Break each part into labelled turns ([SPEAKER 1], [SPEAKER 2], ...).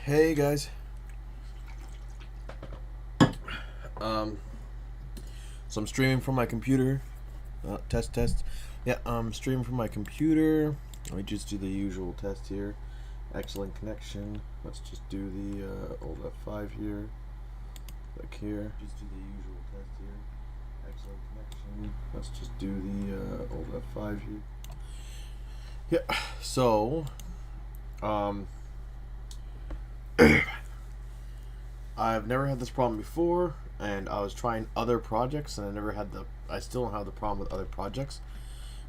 [SPEAKER 1] Hey guys. Um, so I'm streaming from my computer. Test. Yeah, I'm streaming from my computer. Let me just do the usual test here. Excellent connection. Let's just do the old F5 here. Click here. Just do the usual test here. Excellent connection. Let's just do the old F5 here. Yeah. So, um, I've never had this problem before, and I was trying other projects, and I still don't have the problem with other projects,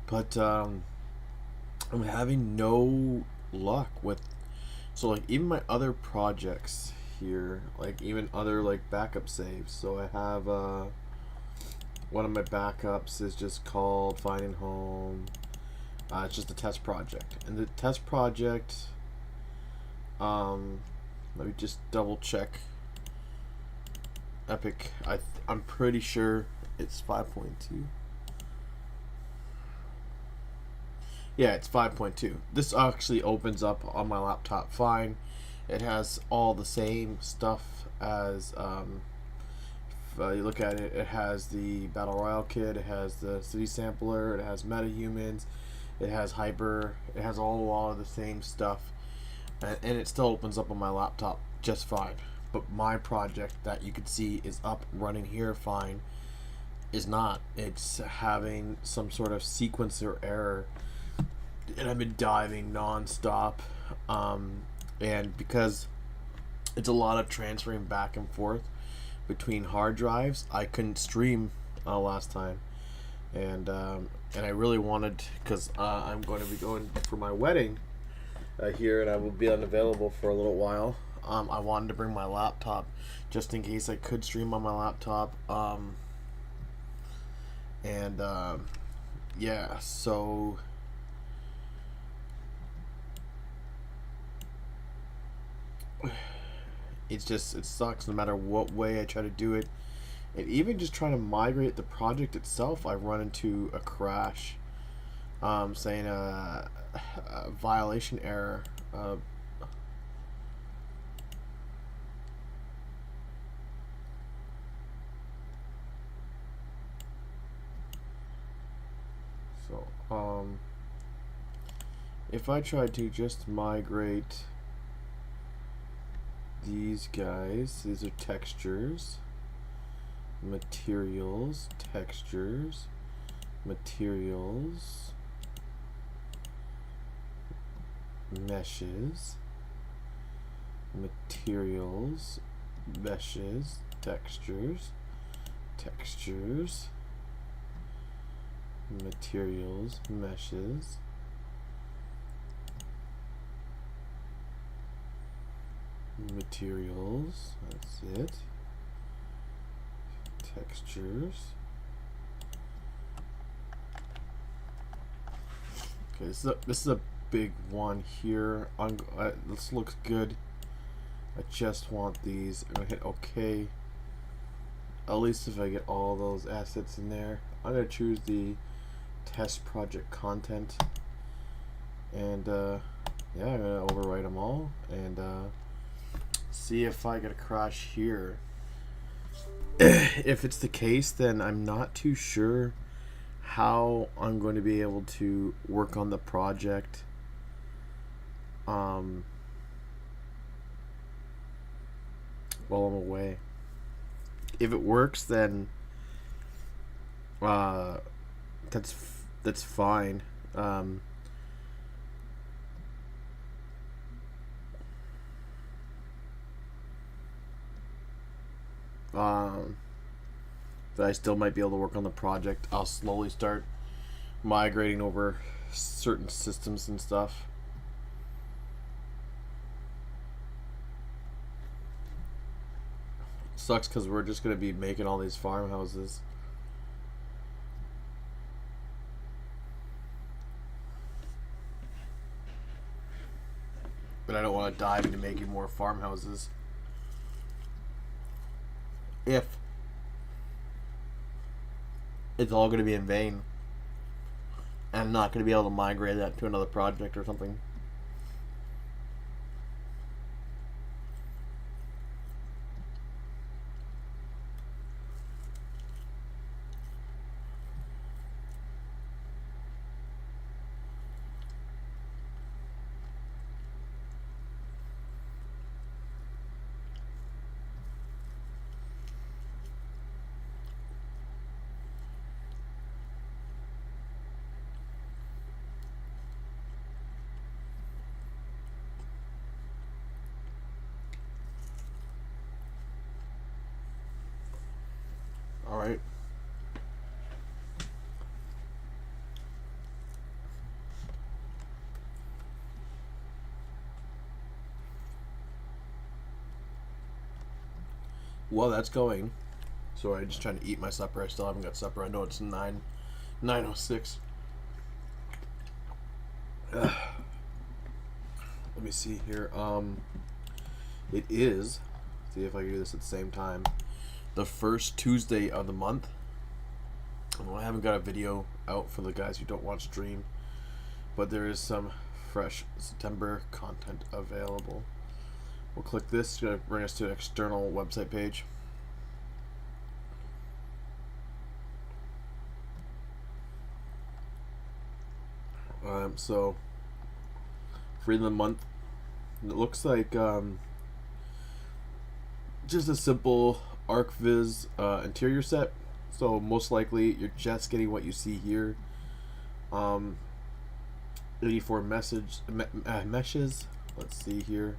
[SPEAKER 1] but I'm having no luck with, so like even my other projects here, like even other like backup saves. So I have one of my backups is just called Finding Home. It's just a test project, and the test project, let me just double check. Epic. I'm pretty sure it's 5.2. Yeah, it's 5.2. This actually opens up on my laptop fine. It has all the same stuff as if you look at it. It has the Battle Royale kit. It has the City Sampler. It has MetaHumans. It has Hyper. It has a lot of the same stuff, and it still opens up on my laptop just fine. But my project that you can see is up running here fine is not. It's having some sort of sequencer error, and I've been diving non-stop, and because it's a lot of transferring back and forth between hard drives, I couldn't stream last time, and I really wanted, because I'm going to be going for my wedding here, and I will be unavailable for a little while. I wanted to bring my laptop just in case I could stream on my laptop. Yeah, so it sucks no matter what way I try to do it. And even just trying to migrate the project itself, I run into a crash, saying a violation error. So, if I try to just migrate these guys, these are textures, materials, textures, materials, meshes, materials, meshes, textures, textures, materials, meshes, materials, that's it, textures. Okay, this is a big one here. This looks good. I just want these. I'm gonna hit OK. At least if I get all those assets in there. I'm gonna choose the test project content, and yeah, I'm gonna overwrite them all and see if I get a crash here. If it's the case, then I'm not too sure how I'm going to be able to work on the project while I'm away. If it works, then that's fine. But I still might be able to work on the project. I'll slowly start migrating over certain systems and stuff. Sucks because we're just going to be making all these farmhouses. But I don't want to dive into making more farmhouses if it's all going to be in vain. And I'm not going to be able to migrate that to another project or something. Well, that's going. Sorry, just trying to eat my supper. I still haven't got supper. I know it's 9:06. Let me see here. It is. See if I can do this at the same time. The first Tuesday of the month. Well, I haven't got a video out for the guys who don't watch stream, but there is some fresh September content available. We'll click this. It's going to bring us to an external website page. So for the month, it looks like just a simple ArcViz interior set. So most likely you're just getting what you see here. 84 meshes. Let's see here.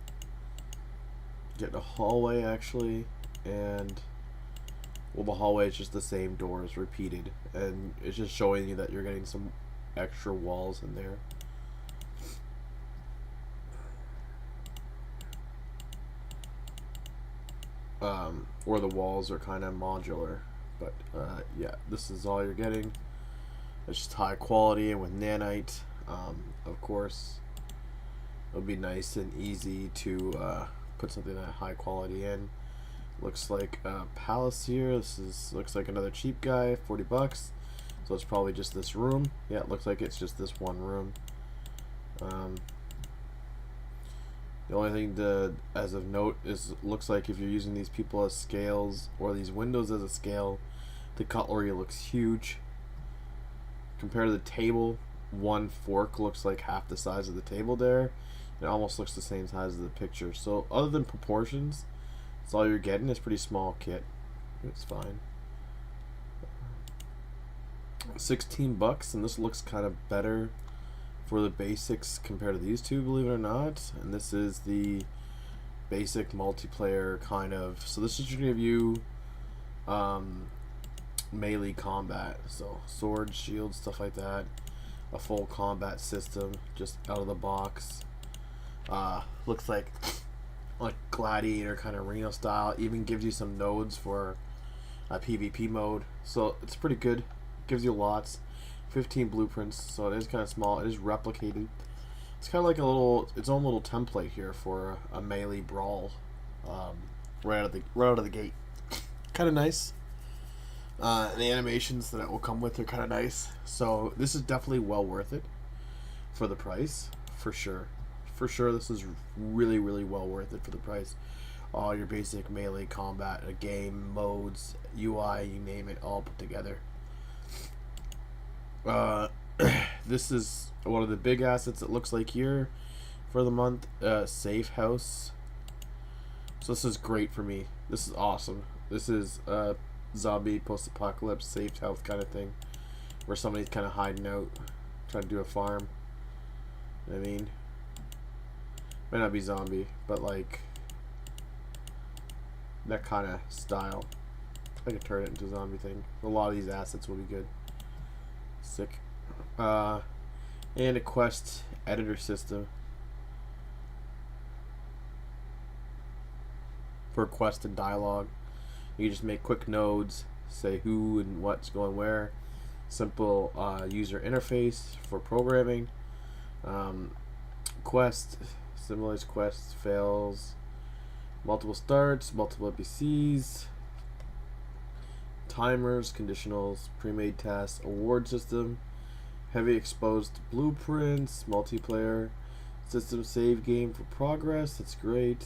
[SPEAKER 1] Get a hallway actually, and well, the hallway is just the same doors repeated, and it's just showing you that you're getting some extra walls in there. Or the walls are kind of modular, but yeah, this is all you're getting. It's just high quality and with nanite. Of course, it'll be nice and easy to put something that high quality in. Looks like a palace here. Looks like another cheap guy, $40. So it's probably just this room. Yeah, it looks like it's just this one room. The only thing as of note is, looks like if you're using these people as scales or these windows as a scale, the cutlery looks huge. Compared to the table, one fork looks like half the size of the table there. It almost looks the same size as the picture. So other than proportions, that's all you're getting. It's pretty small kit. It's fine. $16, and this looks kind of better for the basics compared to these two, believe it or not. And this is the basic multiplayer kind of. So this is going to give you melee combat, so swords, shields, stuff like that. A full combat system, just out of the box. Looks like gladiator kind of Reno style. Even gives you some nodes for a PvP mode, so it's pretty good. Gives you lots. 15 blueprints, so it is kind of small. It is replicated. It's kind of like its own little template here for a melee brawl, right out of the gate. Kind of nice. And the animations that it will come with are kind of nice. So this is definitely well worth it for the price, for sure. For sure, this is really, really well worth it for the price. All your basic melee combat, game modes, UI, you name it, all put together. This is one of the big assets, it looks like here for the month. Safe house. So this is great for me. This is awesome. This is zombie post-apocalypse safe house kind of thing, where somebody's kind of hiding out, trying to do a farm. I mean, might not be zombie, but like that kind of style. I could turn it into a zombie thing. A lot of these assets will be good. Sick. And a quest editor system for quest and dialogue. You just make quick nodes, say who and what's going where. Simple user interface for programming. Quest simulates quests, fails, multiple starts, multiple NPCs, timers, conditionals, pre-made tasks, award system, heavy exposed blueprints, multiplayer system, save game for progress. That's great.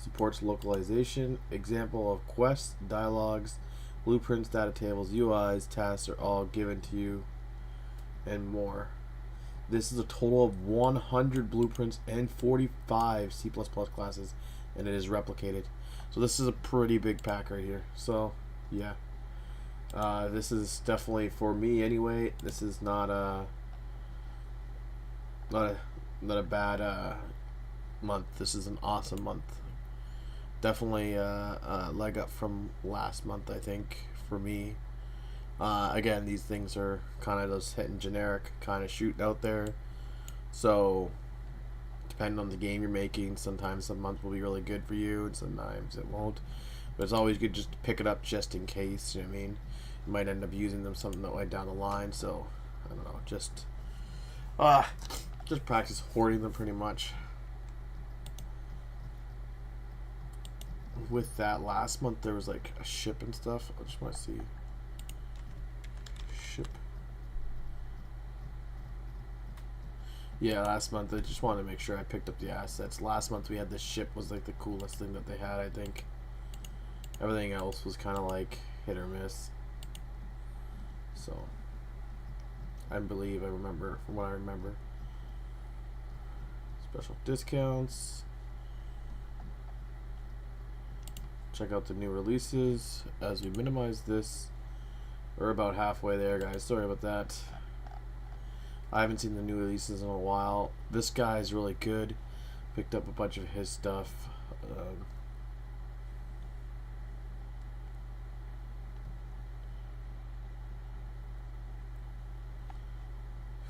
[SPEAKER 1] Supports localization. Example of quests, dialogues, blueprints, data tables, UIs, tasks are all given to you, and more. This is a total of 100 blueprints and 45 C++ classes, and it is replicated. So this is a pretty big pack right here. So yeah, this is definitely, for me anyway, this is not a bad month. This is an awesome month. Definitely a leg up from last month, I think, for me. Again, these things are kind of just hitting generic, kind of shooting out there. So, depending on the game you're making, sometimes some month will be really good for you, and sometimes it won't. But it's always good just to pick it up just in case, you know what I mean? You might end up using them something that way down the line, so I don't know, just practice hoarding them pretty much. With that, last month there was like a ship and stuff. I just want to see. Ship. Yeah, last month I just wanted to make sure I picked up the assets. Last month we had this ship was like the coolest thing that they had, I think. Everything else was kind of like hit or miss. So, I remember, from what I remember. Special discounts. Check out the new releases as we minimize this. We're about halfway there, guys. Sorry about that. I haven't seen the new releases in a while. This guy is really good. Picked up a bunch of his stuff.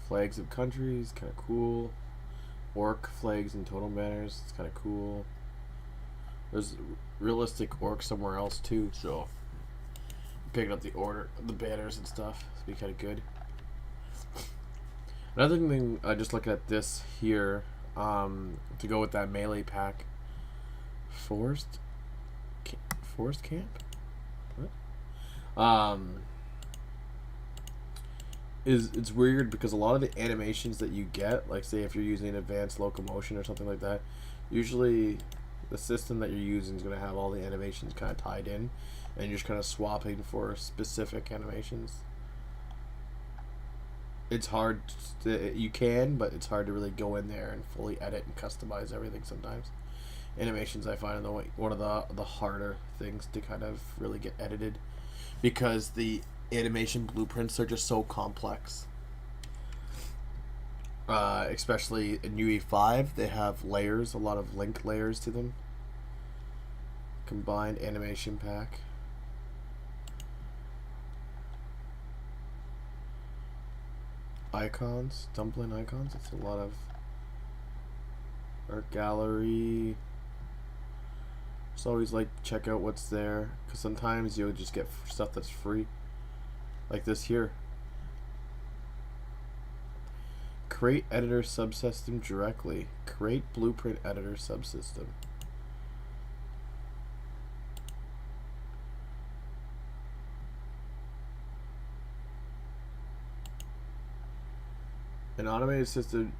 [SPEAKER 1] Flags of countries, kind of cool. Orc flags and totem banners, it's kind of cool. There's realistic orc somewhere else too, so picking up the banners and stuff, it'd be kind of good. Another thing, just looking at this here, to go with that melee pack. Forest camp? What? It's weird because a lot of the animations that you get, like say if you're using advanced locomotion or something like that, usually the system that you're using is going to have all the animations kind of tied in, and you're just kind of swapping for specific animations. It's hard you can, but it's hard to really go in there and fully edit and customize everything sometimes. Animations I find are one of the harder things to kind of really get edited, because the animation blueprints are just so complex. Especially in UE5, they have layers, a lot of link layers to them. Combined animation pack. Icons, dumpling icons. It's a lot of art gallery. Just always like check out what's there, because sometimes you'll just get stuff that's free, like this here. Create editor subsystem directly. Create blueprint editor subsystem. An automated system,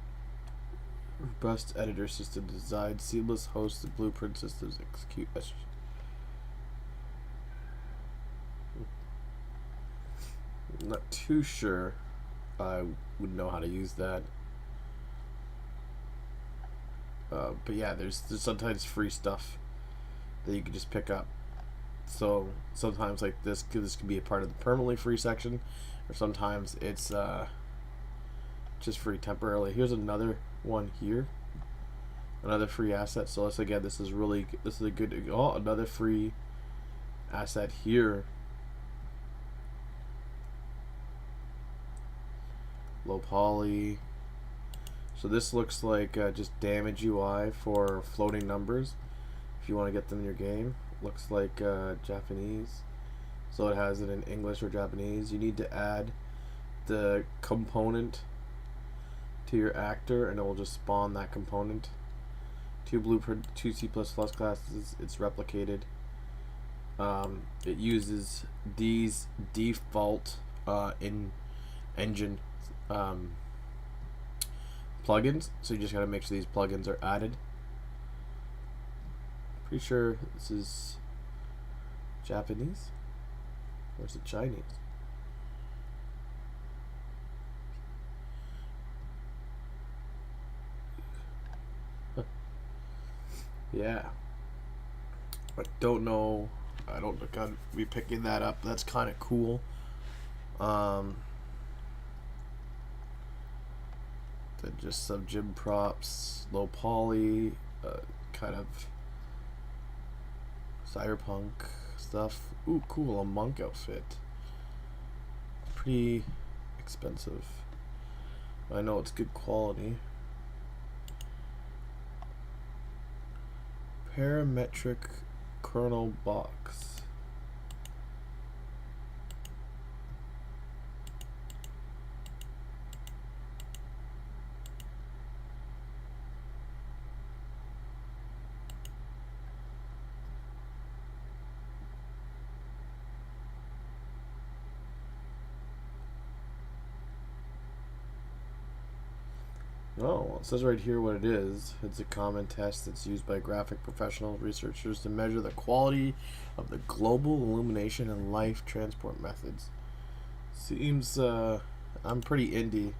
[SPEAKER 1] robust editor system design, seamless host and blueprint systems execute. I'm not too sure I would know how to use that. But yeah, there's sometimes free stuff that you can just pick up. So sometimes like this can be a part of the permanently free section, or sometimes it's just free temporarily. Here's another one here, another free asset. So let's again, this is a good. Oh, another free asset here. Low poly. So this looks like just damage UI for floating numbers. If you want to get them in your game, looks like Japanese. So it has it in English or Japanese. You need to add the component to your actor, and it will just spawn that component. 2 blueprint, 2 C++ classes. It's replicated. It uses these default in engine plugins, so you just gotta make sure these plugins are added. Pretty sure this is Japanese, or is it Chinese? Yeah, I don't know. I don't think I'd be picking that up. That's kind of cool. Then just some gym props, low poly, kind of cyberpunk stuff. Ooh, cool, a monk outfit. Pretty expensive. I know it's good quality. Parametric kernel box. Oh, well, it says right here what it is. It's a common test that's used by graphic professional researchers to measure the quality of the global illumination and light transport methods. Seems, I'm pretty indie.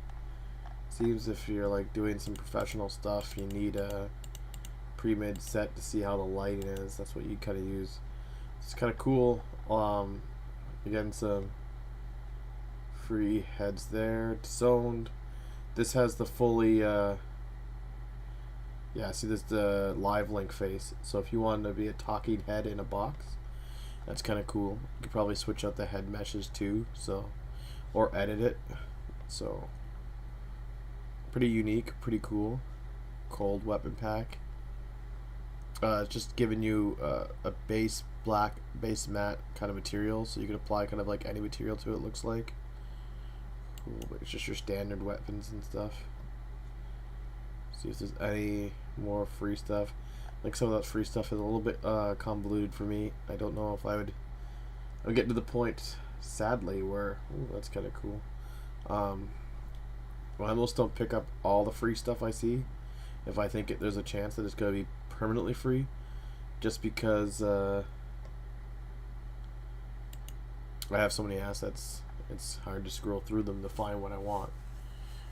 [SPEAKER 1] Seems if you're like doing some professional stuff, you need a pre-made set to see how the lighting is. That's what you kind of use. It's kind of cool. Again, some free heads there. Zoned. This has the fully, yeah, see this the live link face. So if you wanted to be a talking head in a box, that's kind of cool. You could probably switch out the head meshes too, so, or edit it. So, pretty unique, pretty cool. Cold weapon pack. It's just giving you a base black, base matte kind of material, so you can apply kind of like any material to it, looks like. Cool, but it's just your standard weapons and stuff. See if there's any more free stuff. Like some of that free stuff is a little bit convoluted for me. I don't know if I would get to the point, sadly, where ooh, that's kind of cool. Well, I almost don't pick up all the free stuff I see if I think there's a chance that it's going to be permanently free, just because I have so many assets. It's hard to scroll through them to find what I want,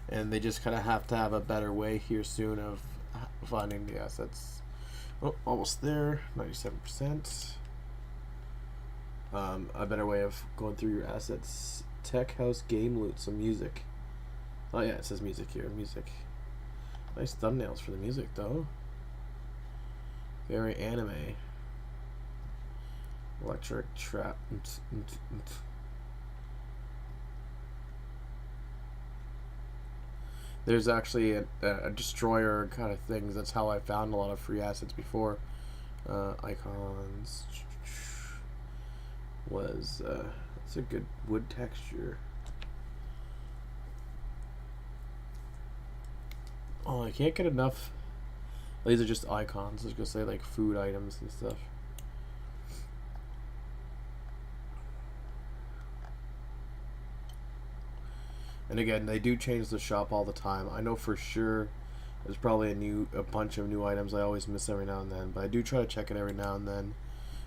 [SPEAKER 1] and they just kind of have to have a better way here soon of finding the assets. Oh, almost there, 97%. A better way of going through your assets. Tech house game loot, some music. Oh yeah, it says music here. Music. Nice thumbnails for the music though. Very anime. Electric trap. There's actually a destroyer kind of things. That's how I found a lot of free assets before. Icons was it's a good wood texture. Oh, I can't get enough. These are just icons. I was gonna say like food items and stuff. And again, they do change the shop all the time. I know for sure there's probably a bunch of new items I always miss every now and then, but I do try to check it every now and then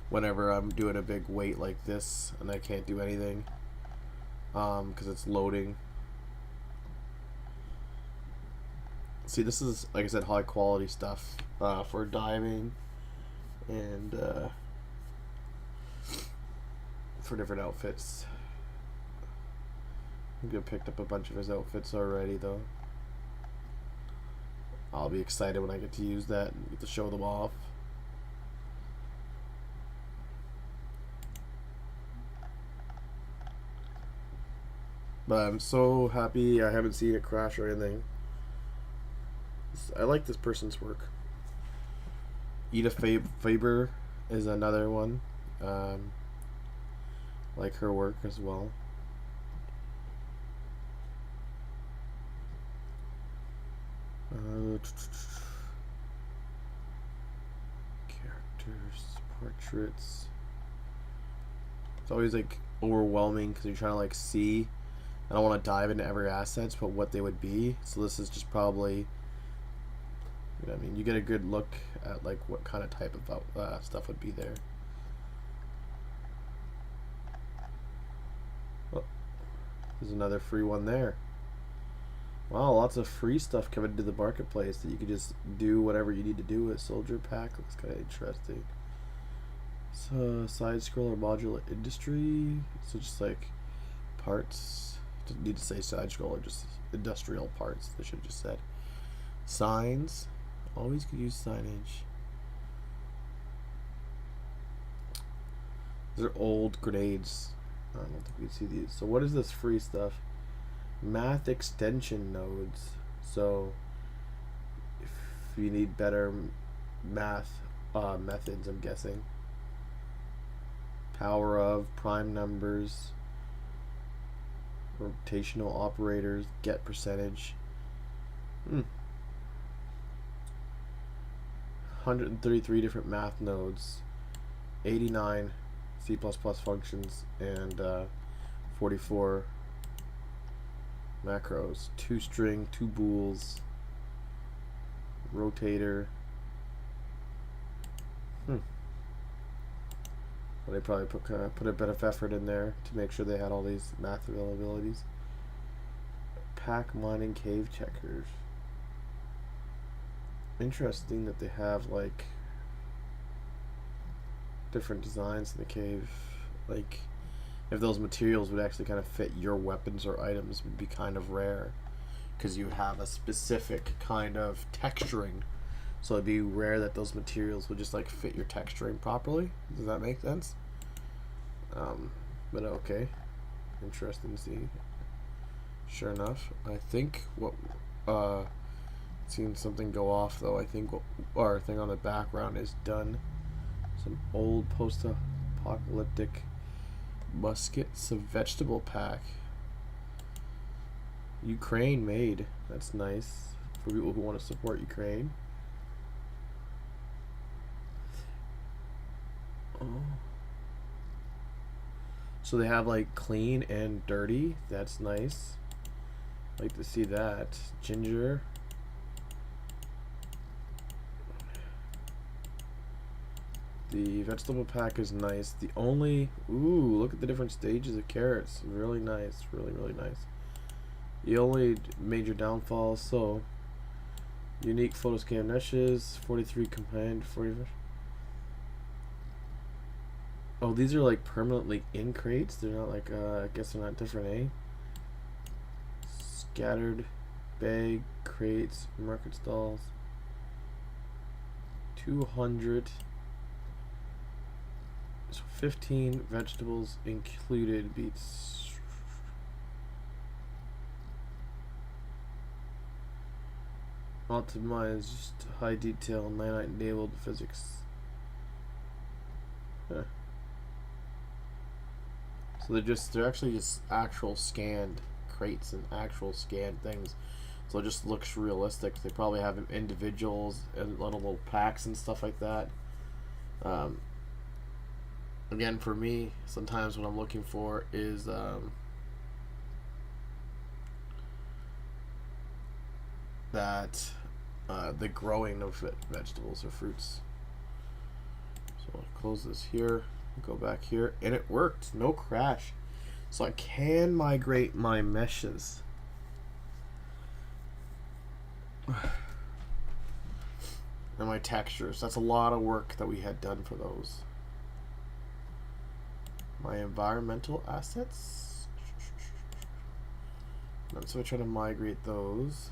[SPEAKER 1] whenever I'm doing a big wait like this and I can't do anything because it's loading. See, this is, like I said, high quality stuff for diving and for different outfits. I picked up a bunch of his outfits already, though. I'll be excited when I get to use that and get to show them off. But I'm so happy I haven't seen it crash or anything. I like this person's work. Ida Faber is another one. Like her work as well. Characters, portraits. It's always like overwhelming because you're trying to like see. I don't want to dive into every assets, but what they would be. So this is just probably, you know what I mean, you get a good look at like what kind of type of stuff would be there. Oh, there's another free one there. Wow, lots of free stuff coming to the marketplace that you can just do whatever you need to do with. Soldier pack looks kind of interesting. So side scroller modular industry. So just like parts. Didn't need to say side scroller, just industrial parts. They should have just said signs. Always could use signage. These are old grenades. I don't think we see these. So what is this free stuff? Math extension nodes. So if you need better math methods, I'm guessing. power of, prime numbers, rotational operators, get percentage. 133 different math nodes, 89 C++ functions, and 44 macros, 2 string, 2 bools, rotator. Well, they probably put a bit of effort in there to make sure they had all these math availabilities. Pack mining cave checkers. Interesting that they have like different designs in the cave. Like if those materials would actually kind of fit your weapons or items would be kind of rare, because you have a specific kind of texturing. So it'd be rare that those materials would just like fit your texturing properly. Does that make sense? But okay, interesting to see. Sure enough, I think what seeing something go off though. I think what our thing on the background is done. Some old post-apocalyptic muskets, a vegetable pack. Ukraine made. That's nice for people who want to support Ukraine. Oh. So they have like clean and dirty. That's nice. Like to see that. Ginger. The vegetable pack is nice. The only... Ooh, look at the different stages of carrots. Really nice. Really, really nice. The only major downfall, so... Unique photoscan meshes. 43 combined. 40... Oh, these are like permanently in crates. They're not like, I guess they're not different, eh? Scattered bag crates, market stalls. 200. So 15 vegetables included. Beets. Optimized high detail, nanite enabled physics. Huh. So they're actually just actual scanned crates and actual scanned things. So it just looks realistic. They probably have individuals and little packs and stuff like that. Again, for me, sometimes what I'm looking for is the growing of vegetables or fruits. So I'll close this here, go back here, and it worked. No crash. So I can migrate my meshes. And my textures. That's a lot of work that we had done for those. My environmental assets. So I try to migrate those.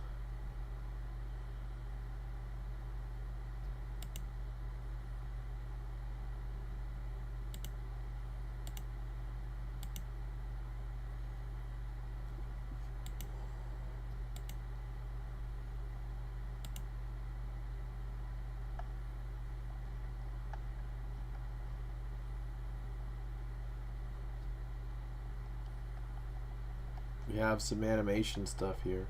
[SPEAKER 1] We have some animation stuff here.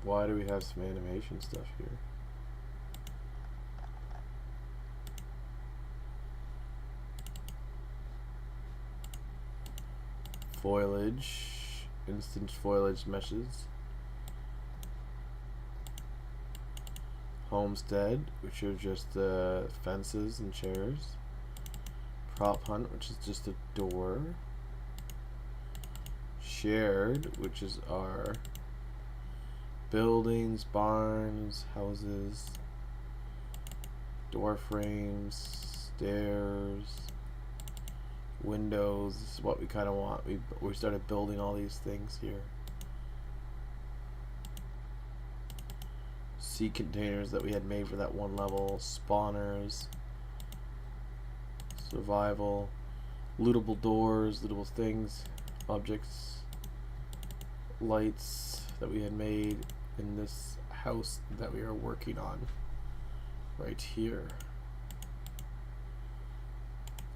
[SPEAKER 1] Why do we have some animation stuff here? Foliage, instant foliage meshes. Homestead, which are just fences and chairs. Prop hunt, which is just a door. Shared, which is our buildings, barns, houses, door frames, stairs, windows. This is what we kind of want. We started building all these things here. Sea containers that we had made for that one level, spawners, survival, lootable doors, lootable things, objects, lights that we had made in this house that we are working on. right here.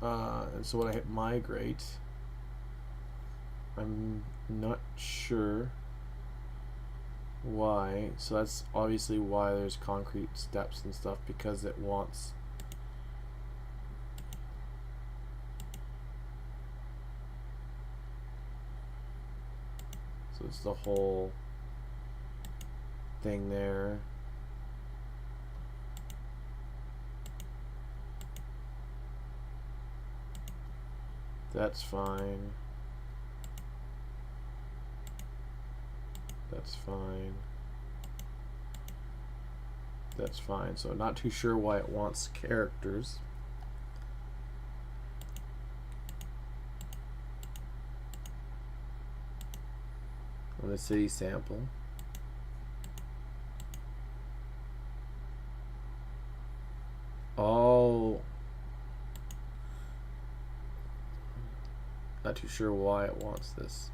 [SPEAKER 1] And so when I hit migrate, I'm not sure why. So that's obviously why there's concrete steps and stuff, because it wants so it's the whole thing there. That's fine. That's fine. That's fine. So not too sure why it wants characters. On the city sample. Oh. Not too sure why it wants this.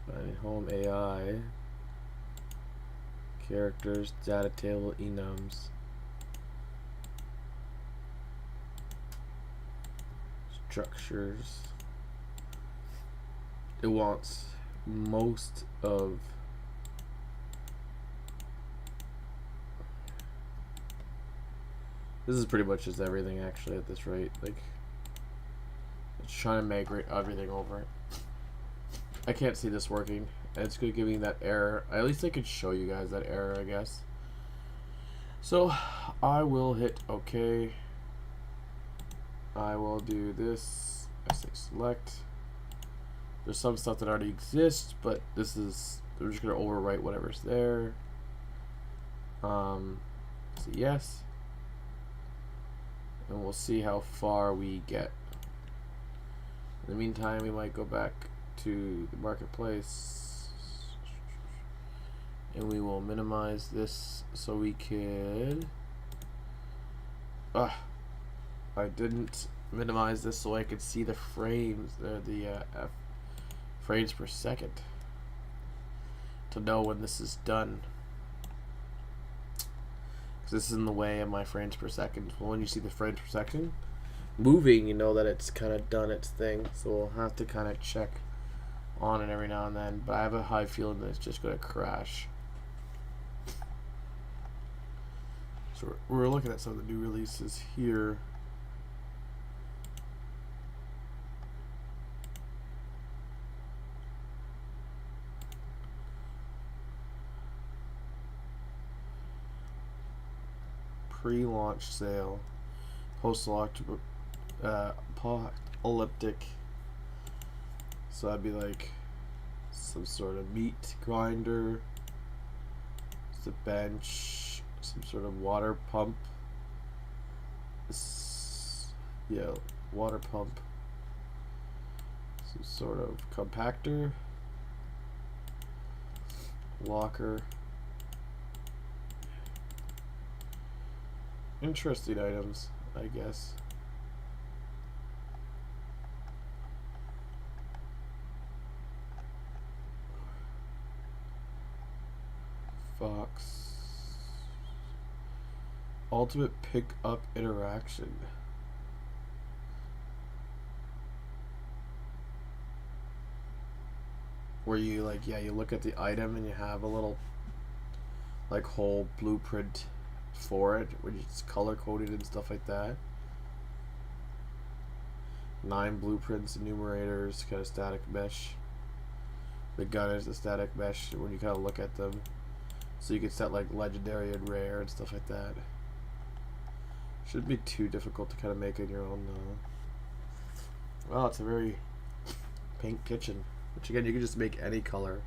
[SPEAKER 1] Find home AI. Characters, data table, enums. Structures. It wants most of this is pretty much just everything actually at this rate. Like, it's trying to migrate everything over. I can't see this working. It's good giving that error. At least I could show you guys that error, I guess. So I will hit OK. I will do this. I say select. There's some stuff that already exists, but this is, we're just gonna overwrite whatever's there. Say yes. And we'll see how far we get. In the meantime, we might go back to the marketplace and we will minimize this so we could I didn't minimize this so I could see the frames, frames per second, to know when this is done, because this is in the way of my frames per second. Well, when you see the frames per second moving, you know that it's kind of done its thing. So we'll have to kind of check on it every now and then, but I have a high feeling that it's just going to crash. So we're looking at some of the new releases here. Pre-launch sale, post-elliptic. So that'd be like some sort of meat grinder. It's a bench, some sort of water pump. Yeah, water pump. Some sort of compactor. Locker. Interesting items, I guess. Fox. Ultimate pickup interaction. Where you like, yeah, you look at the item and you have a little like whole blueprint for it, which is color coded and stuff like that. 9 blueprints, enumerators, kind of static mesh. The gun is the static mesh when you kind of look at them. So you can set like legendary and rare and stuff like that. Shouldn't be too difficult to kind of make in your own. Well, it's a very pink kitchen, which again you can just make any color.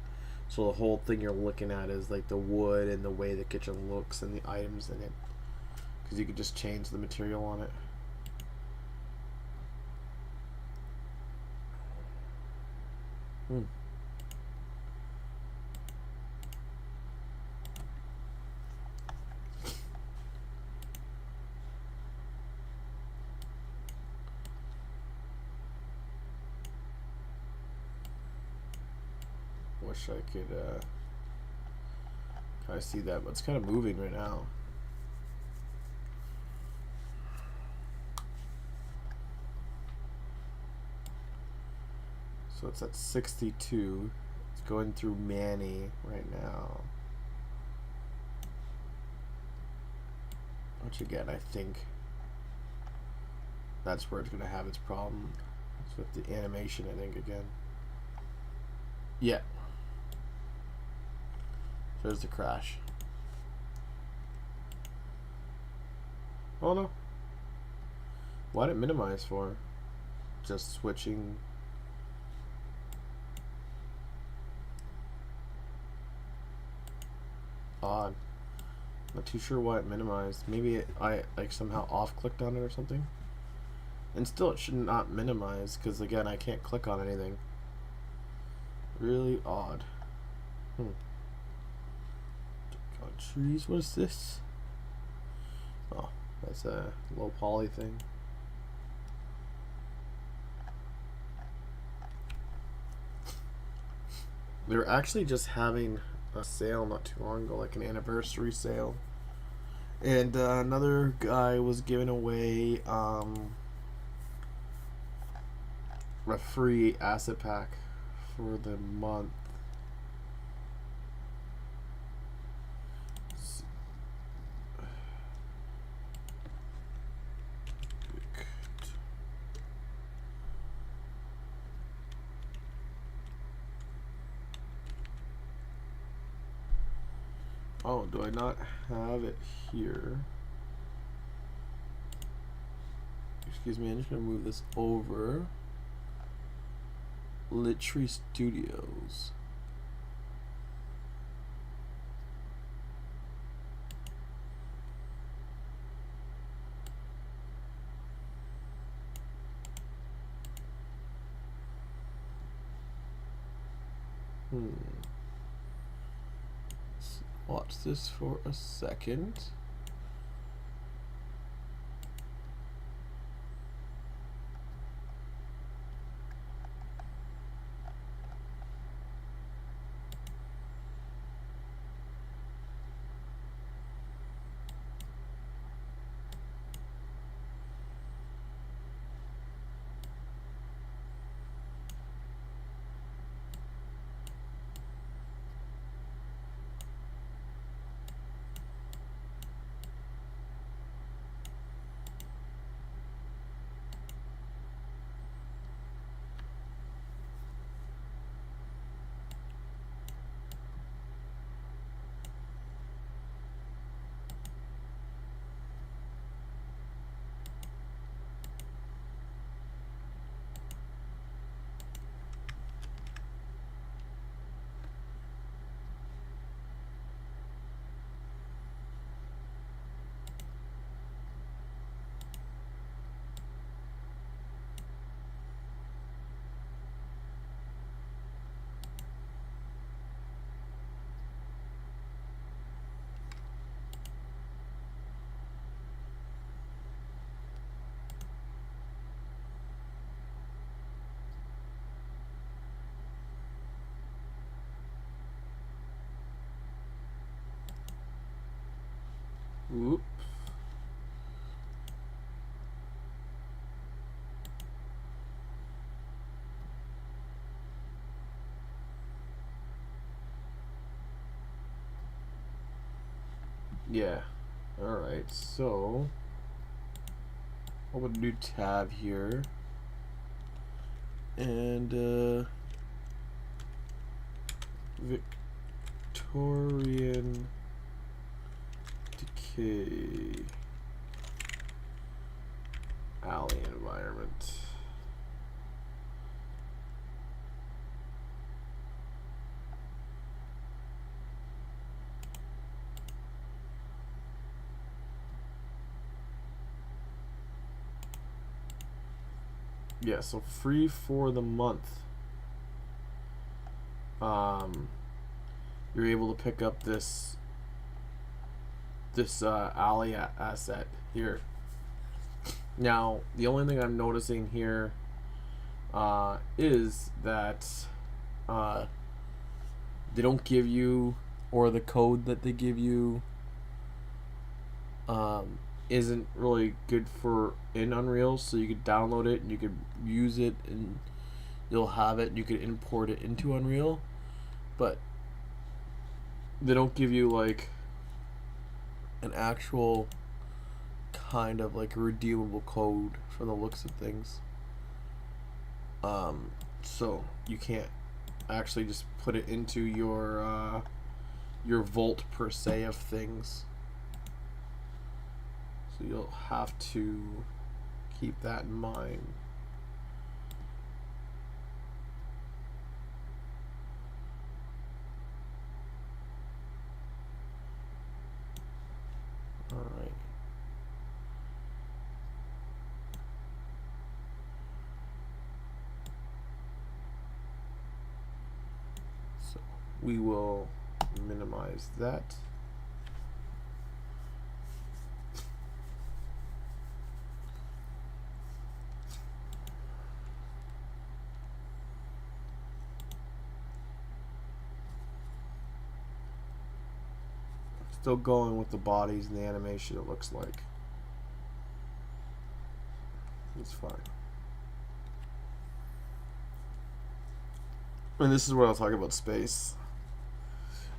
[SPEAKER 1] So the whole thing you're looking at is like the wood and the way the kitchen looks and the items in it, because you could just change the material on it. Wish I could I see that, but it's kind of moving right now. So it's at 62. It's going through Manny right now. Which again, I think that's where it's going to have its problem. It's with the animation, I think, again. Yeah. There's the crash. Oh no. Why did it minimize for? Just switching. Odd. Not too sure why it minimized. Maybe I like somehow off clicked on it or something. And still it should not minimize because again I can't click on anything. Really odd. Trees, what is this? Oh, that's a low poly thing. They were actually just having a sale not too long ago, like an anniversary sale. And another guy was giving away a free asset pack for the month. Oh, do I not have it here? Excuse me, I'm just going to move this over. Littree Studios. Watch this for a second. Oop. Yeah. Alright, so open a new tab here. And Victorian Decay alley environment. Yeah, so free for the month. You're able to pick up this alley asset here. Now, the only thing I'm noticing here is that they don't give you or the code that they give you isn't really good for in Unreal, so you could download it and you could use it and you'll have it and you could import it into Unreal, but they don't give you like an actual kind of like redeemable code from the looks of things. So you can't actually just put it into your vault per se of things. So you'll have to keep that in mind. All right. So we will minimize that. Still going with the bodies and the animation, it looks like. It's fine. And this is what I was talking about space.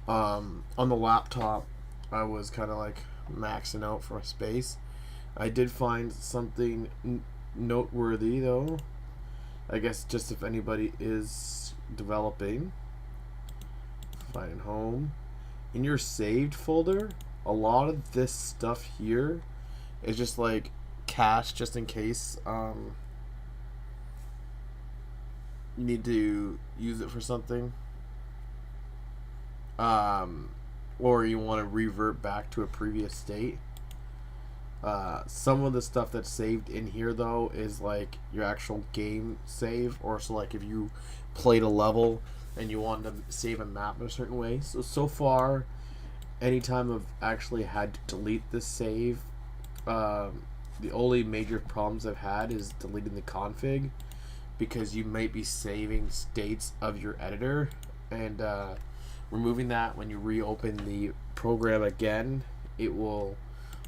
[SPEAKER 1] On the laptop, I was kind of like maxing out for space. I did find something noteworthy though. I guess just if anybody is developing, find home. In your saved folder, a lot of this stuff here is just like cache just in case you need to use it for something, or you want to revert back to a previous state. Some of the stuff that's saved in here though is like your actual game save, or so like if you played a level and you want to save a map in a certain way. So far, anytime I've actually had to delete this save, the only major problems I've had is deleting the config, because you might be saving states of your editor, and removing that when you reopen the program again, it will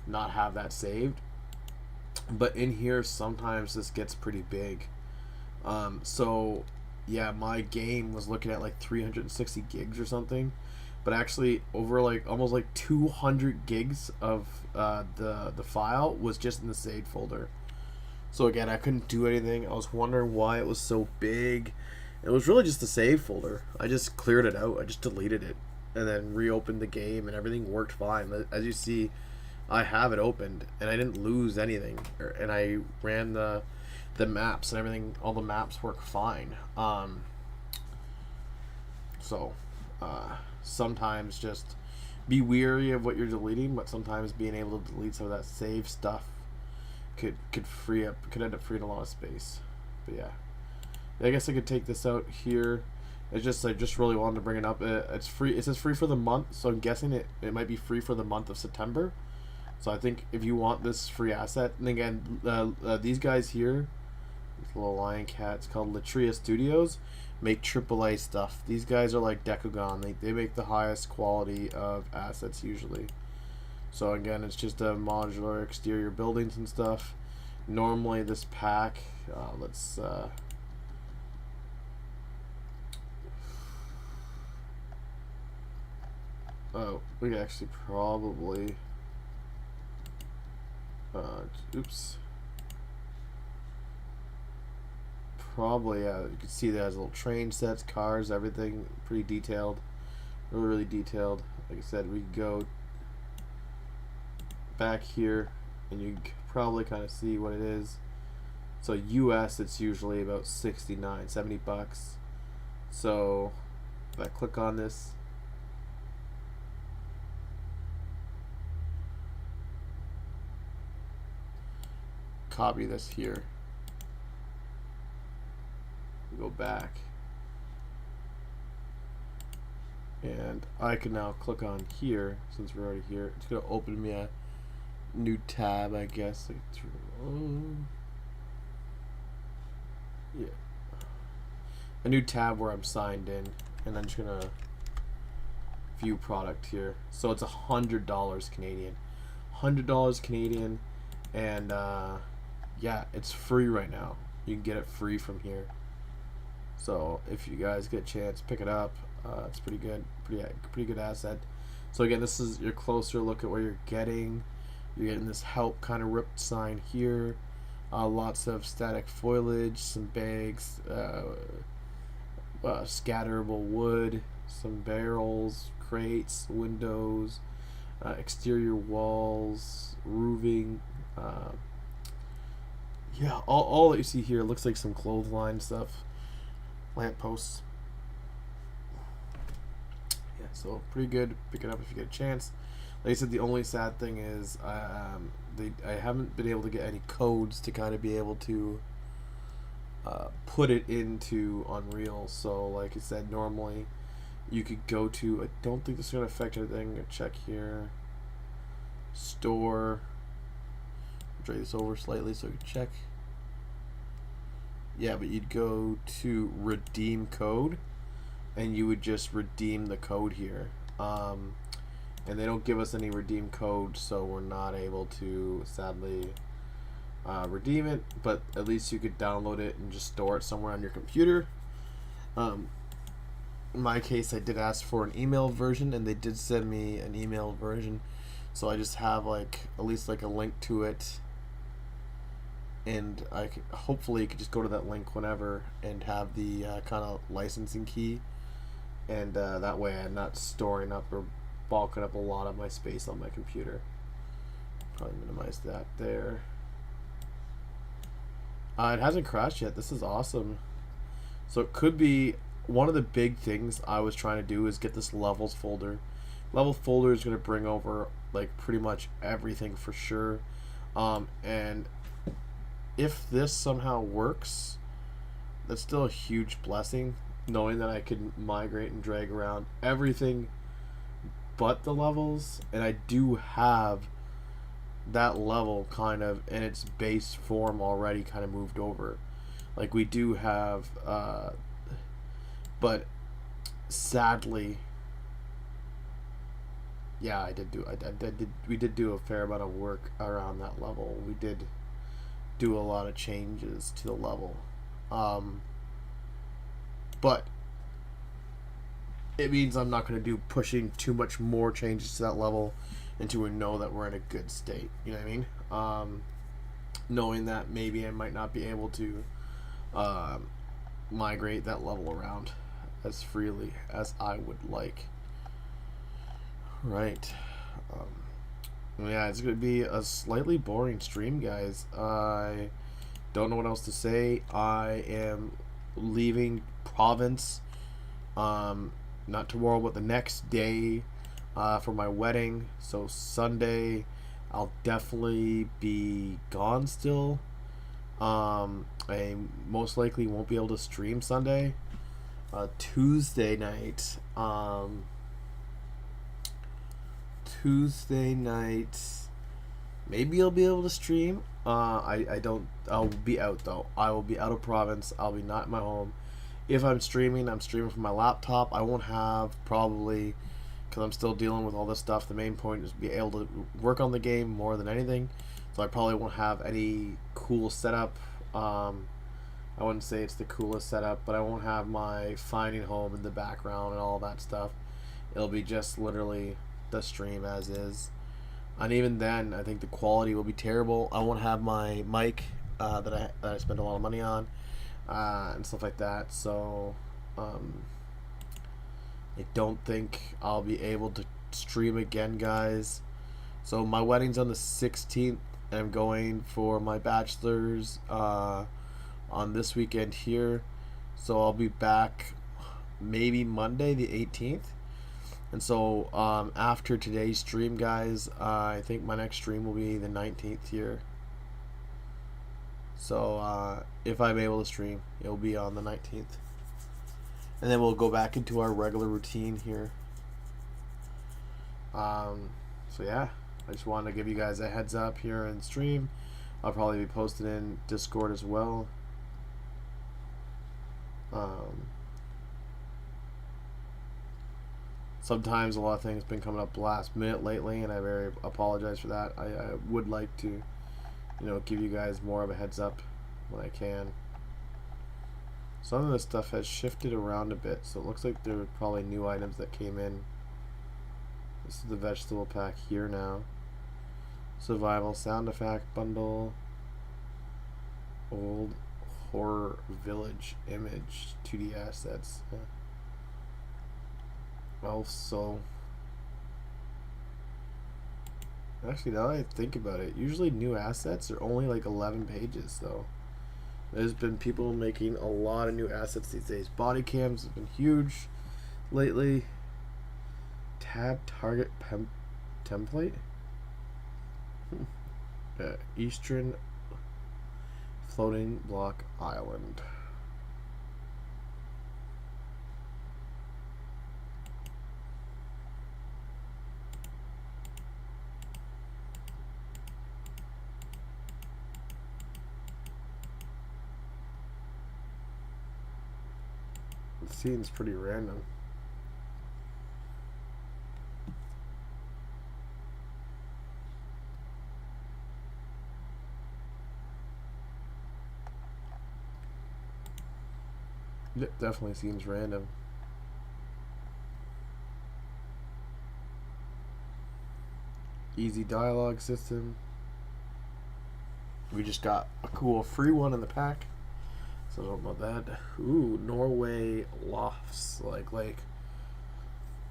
[SPEAKER 1] not have that saved. But in here, sometimes this gets pretty big. So yeah, my game was looking at like 360 gigs or something, but actually over like almost like 200 gigs of the file was just in the saved folder. So again, I couldn't do anything. I was wondering why it was so big. It was really just the save folder. I just cleared it out. I just deleted it and then reopened the game, and everything worked fine. As you see, I have it opened and I didn't lose anything, and I ran the maps and everything. All the maps work fine. Sometimes just be weary of what you're deleting, but sometimes being able to delete some of that save stuff could end up freeing a lot of space. But yeah, I guess I could take this out here. It's just I just really wanted to bring it up. It's free. It says free for the month, so I'm guessing it might be free for the month of September. So I think if you want this free asset, and again, these guys here, this little lion cat, it's called Latria Studios, make AAA stuff. These guys are like Decagon. They make the highest quality of assets usually. So again, it's just a modular exterior buildings and stuff. Normally this pack, let's oh, we could actually probably oops. Probably, you can see that has little train sets, cars, everything pretty detailed, really detailed. Like I said, we can go back here and you can probably kind of see what it is. So US, it's usually about 69, 70 bucks. So if I click on this, copy this here, go back, and I can now click on here. Since we're already here, it's going to open me a new tab, I guess. Yeah, a new tab where I'm signed in, and I'm just gonna view product here. So it's $100 Canadian. $100 Canadian, and yeah, it's free right now. You can get it free from here. So if you guys get a chance, pick it up. It's pretty good, pretty good asset. So again, this is your closer look at what you're getting. You're getting this help kind of ripped sign here. Lots of static foliage, some bags, scatterable wood, some barrels, crates, windows, exterior walls, roofing. Yeah, all that you see here looks like some clothesline stuff, lamp posts. Yeah, so pretty good. Pick it up if you get a chance. Like I said, the only sad thing is I haven't been able to get any codes to kind of be able to put it into Unreal. So like I said, normally you could go to, I don't think this is going to affect anything. Check here. Store. Drag this over slightly so you can check. Yeah, but you'd go to redeem code and you would just redeem the code here. And they don't give us any redeem code, so we're not able to sadly redeem it, but at least you could download it and just store it somewhere on your computer. In my case, I did ask for an email version, and they did send me an email version, so I just have like at least like a link to it, and I could, hopefully you could just go to that link whenever and have the kind of licensing key, and that way I'm not storing up or bulking up a lot of my space on my computer. Probably minimize that there. It hasn't crashed yet. This is awesome. So it could be one of the big things I was trying to do is get this levels folder. Level folder is going to bring over like pretty much everything for sure. And if this somehow works, that's still a huge blessing, knowing that I can migrate and drag around everything but the levels, and I do have that level kind of in its base form already kind of moved over. Like we do have but sadly, yeah, we did do a fair amount of work around that level. We did do a lot of changes to the level, but it means I'm not going to do pushing too much more changes to that level until we know that we're in a good state. You know what I mean? Knowing that maybe I might not be able to migrate that level around as freely as I would like. Right. Yeah, it's going to be a slightly boring stream, guys. I don't know what else to say. I am leaving province. Not tomorrow, but the next day for my wedding. So Sunday, I'll definitely be gone still. I most likely won't be able to stream Sunday. Tuesday night, maybe I'll be able to stream. I'll be out though. I will be out of province. I'll be not in my home. If I'm streaming from my laptop. I won't have probably, because I'm still dealing with all this stuff. The main point is to be able to work on the game more than anything. So I probably won't have any cool setup. I wouldn't say it's the coolest setup, but I won't have my finding home in the background and all that stuff. It'll be just literally the stream as is. And even then, I think the quality will be terrible. I won't have my mic that I spent a lot of money on. And stuff like that, so I don't think I'll be able to stream again, guys. So my wedding's on the 16th, and I'm going for my bachelor's on this weekend here, so I'll be back maybe Monday the 18th. And so after today's stream, guys, I think my next stream will be the 19th here. So if I'm able to stream, it'll be on the 19th. And then we'll go back into our regular routine here. So yeah, I just wanted to give you guys a heads up here in stream. I'll probably be posted in Discord as well. Sometimes a lot of things been coming up last minute lately, and I very apologize for that. I would like to, give you guys more of a heads up when I can. Some of this stuff has shifted around a bit, so it looks like there are probably new items that came in. This is the vegetable pack here now. Survival sound effect bundle. Old horror village image 2D assets. Also, actually, now that I think about it, usually new assets are only like 11 pages, though. There's been people making a lot of new assets these days. Body cams have been huge lately. Tab target template. Eastern floating block island. It seems pretty random. It definitely seems random. Easy dialogue system. We just got a cool free one in the pack. So I don't know about that. Ooh, Norway lofts, like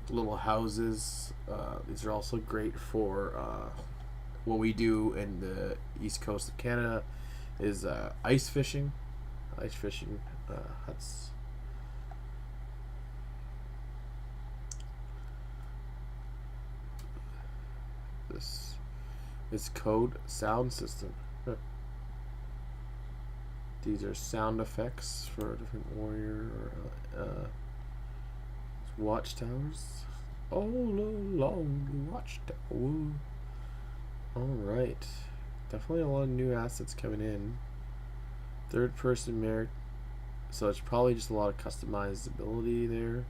[SPEAKER 1] little houses. These are also great for what we do in the east coast of Canada is ice fishing. Ice fishing huts. This is code sound system. These are sound effects for different warrior or watchtowers. All along the watchtower. Alright. Definitely a lot of new assets coming in. Third person merit. So it's probably just a lot of customizability there.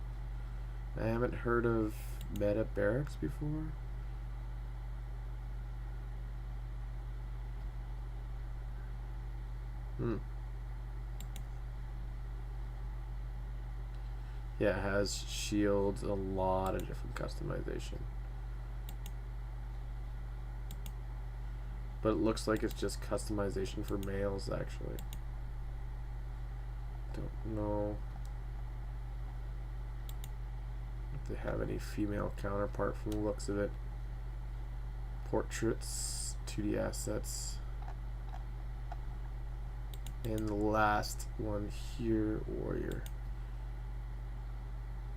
[SPEAKER 1] I haven't heard of meta barracks before. Yeah, it has shields, a lot of different customization. But it looks like it's just customization for males, actually. Don't know if they have any female counterpart from the looks of it. Portraits, 2D assets. And the last one here, warrior.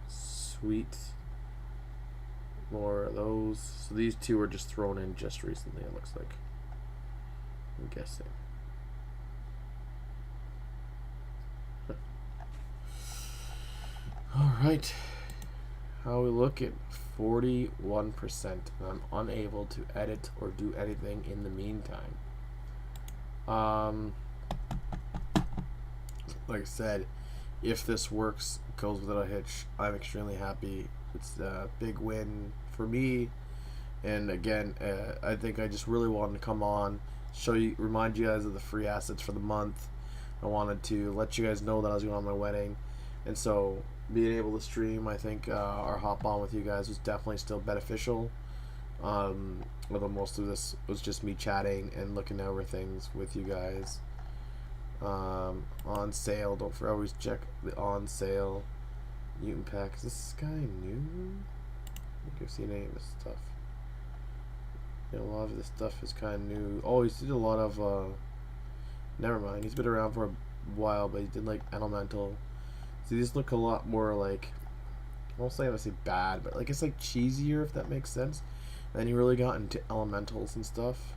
[SPEAKER 1] Sweet. More of those. So these two were just thrown in just recently, it looks like. I'm guessing. Alright. How we look at 41%. I'm unable to edit or do anything in the meantime. Like I said, if this works, goes without a hitch, I'm extremely happy. It's a big win for me. And again, I think I just really wanted to come on, remind you guys of the free assets for the month. I wanted to let you guys know that I was going on my wedding, and so being able to stream, I think, or hop on with you guys was definitely still beneficial. Although most of this was just me chatting and looking over things with you guys. On sale, don't forget, always check the on sale mutant pack. Is this guy new? I think I've seen any of this stuff. Yeah, a lot of this stuff is kind of new. Oh, he's did a lot of never mind, he's been around for a while, but he did like elemental. So these look a lot more like, I won't say bad, but like it's like cheesier, if that makes sense. And then he really got into elementals and stuff.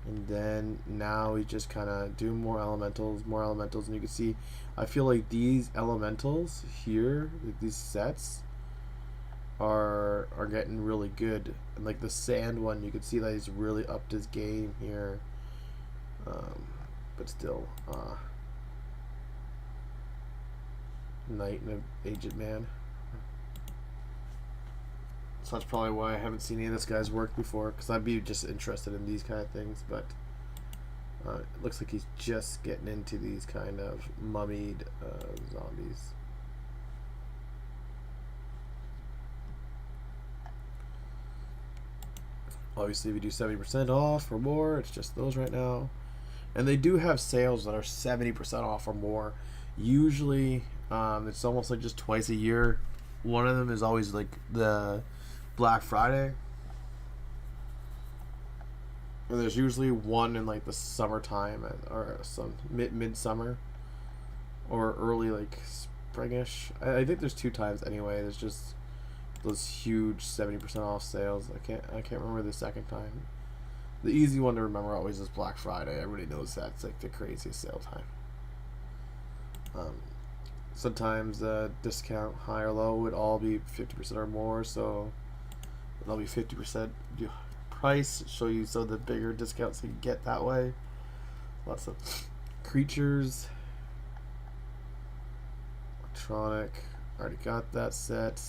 [SPEAKER 1] And then now we just kind of do more elementals, and you can see, I feel like these elementals here, like these sets, are getting really good. And like the sand one, you can see that he's really upped his game here. But still, Knight and an Aged Man. So that's probably why I haven't seen any of this guy's work before, because I'd be just interested in these kind of things. But it looks like he's just getting into these kind of mummied zombies. Obviously, if you do 70% off or more, it's just those right now. And they do have sales that are 70% off or more. Usually, it's almost like just twice a year. One of them is always like the Black Friday. And there's usually one in like the summertime or some midsummer or early like springish. I think there's 2 times anyway. There's just those huge 70% off sales. I can't remember the second time. The easy one to remember always is Black Friday. Everybody knows that's like the craziest sale time. Sometimes discount high or low would all be 50% or more, so it'll be 50% price. Show you some of the bigger discounts you can get that way. Lots of creatures. Electronic. Already got that set.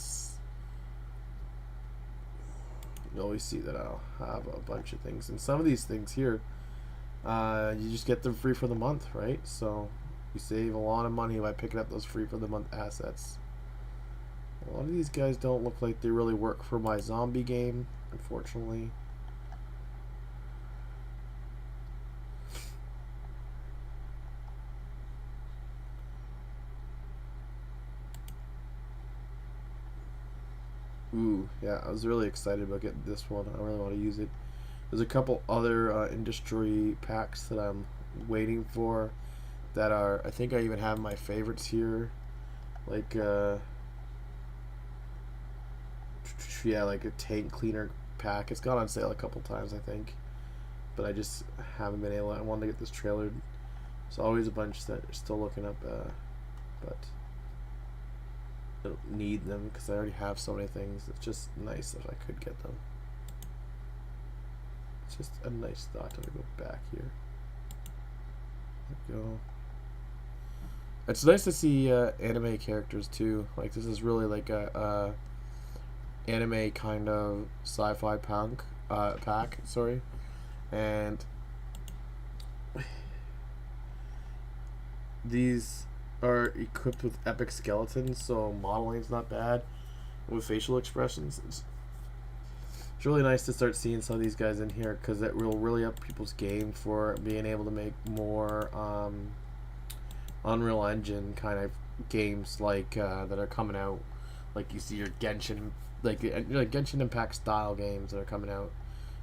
[SPEAKER 1] You always see that I'll have a bunch of things, and some of these things here, you just get them free for the month, right? So you save a lot of money by picking up those free for the month assets. A lot of these guys don't look like they really work for my zombie game, unfortunately. Ooh, yeah, I was really excited about getting this one. I really want to use it. There's a couple other industry packs that I'm waiting for that are, I think I even have my favorites here. Like, yeah, like a tank cleaner pack. It's gone on sale a couple times, I think. But I just haven't been able, I wanted to get this trailered. There's always a bunch that are still looking up, but I don't need them because I already have so many things. It's just nice if I could get them. It's just a nice thought to go back here. There we go. It's nice to see anime characters too. Like this is really like a anime kind of sci-fi pack. Sorry, and these are equipped with epic skeletons, so modeling's not bad with facial expressions. It's really nice to start seeing some of these guys in here because that will really up people's game for being able to make more Unreal Engine kind of games like that are coming out. Like you see your Genshin, like Genshin Impact style games that are coming out.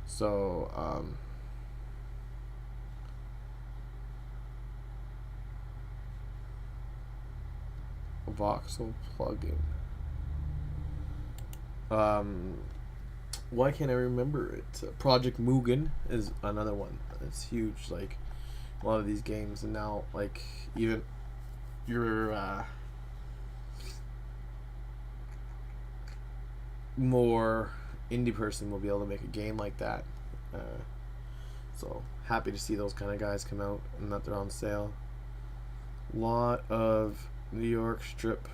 [SPEAKER 1] So voxel plugin. Why can't I remember it? Project Mugen is another one. It's huge. Like a lot of these games, and now like even your more indie person will be able to make a game like that. So happy to see those kind of guys come out and that they're on sale. Lot of New York strip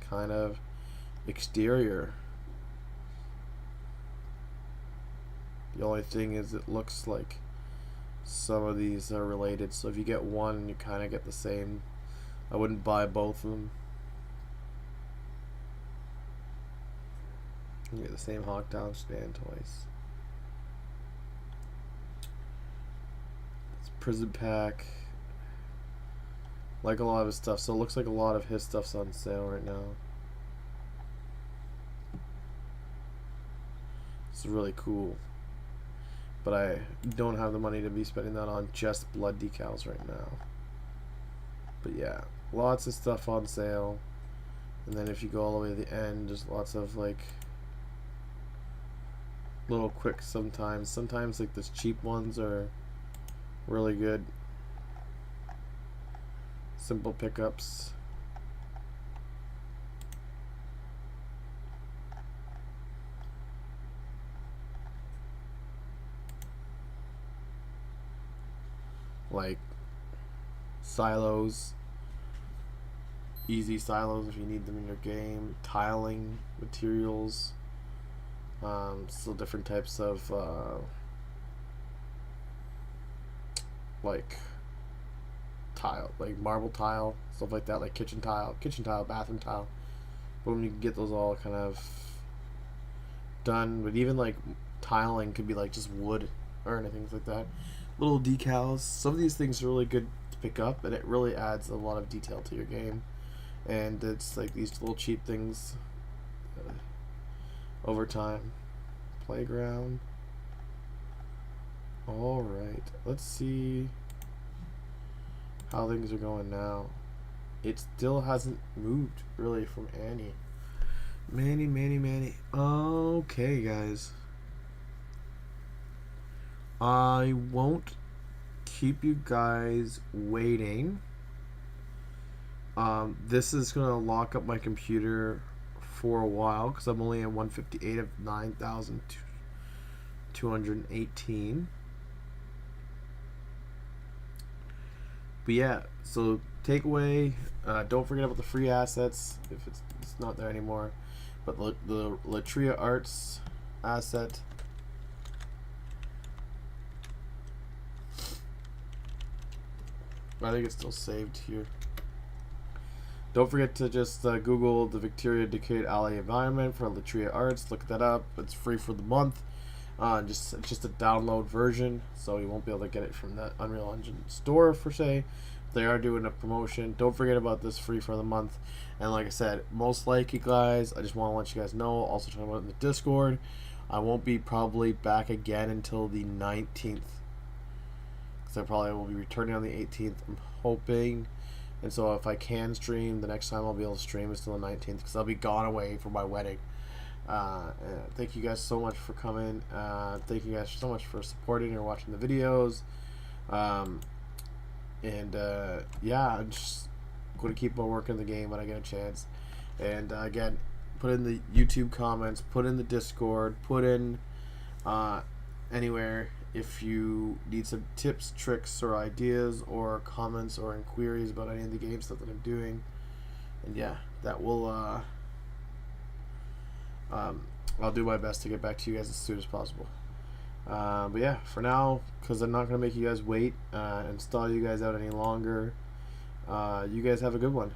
[SPEAKER 1] kind of exterior. The only thing is it looks like some of these are related, so if you get one you kind of get the same. I wouldn't buy both of them. You get the same Hawkdown stand twice. It's prison pack. Like a lot of his stuff, so it looks like a lot of his stuff's on sale right now. It's really cool, but I don't have the money to be spending that on just blood decals right now. But yeah, lots of stuff on sale, and then if you go all the way to the end, there's lots of like little quick sometimes like those cheap ones are really good. Simple pickups. Like silos. Easy silos if you need them in your game. Tiling materials. Still different types of like tile, like marble tile, stuff like that, like kitchen tile, bathroom tile. Boom, you can get those all kind of done. But even like tiling could be like just wood or anything like that. Little decals. Some of these things are really good to pick up, and it really adds a lot of detail to your game. And it's like these little cheap things over time. Playground. All right, let's see how things are going now. It still hasn't moved really from Annie. Manny. Okay, guys. I won't keep you guys waiting. This is gonna lock up my computer for a while because I'm only at 158 of 9,218. But yeah, so takeaway, don't forget about the free assets if it's not there anymore. But the Latria Arts asset, I think it's still saved here. Don't forget to just Google the Victoria Decade Alley environment for Latria Arts. Look that up. It's free for the month. It's just a download version, so you won't be able to get it from the Unreal Engine store per se. They are doing a promotion. Don't forget about this free for the month. And like I said, most likely, guys, I just want to let you guys know. Also, talking about in the Discord, I won't be probably back again until the 19th, because I probably will be returning on the 18th. I'm hoping. And so if I can stream, the next time I'll be able to stream is till the 19th, because I'll be gone away for my wedding. Thank you guys so much for coming. Thank you guys so much for supporting or watching the videos. Yeah, I'm just going to keep on working the game when I get a chance. And again, put in the YouTube comments, put in the Discord, put in anywhere if you need some tips, tricks, or ideas, or comments or inquiries about any of the game stuff that I'm doing. And yeah, that will I'll do my best to get back to you guys as soon as possible. But yeah, for now, because I'm not going to make you guys wait and stall you guys out any longer, you guys have a good one.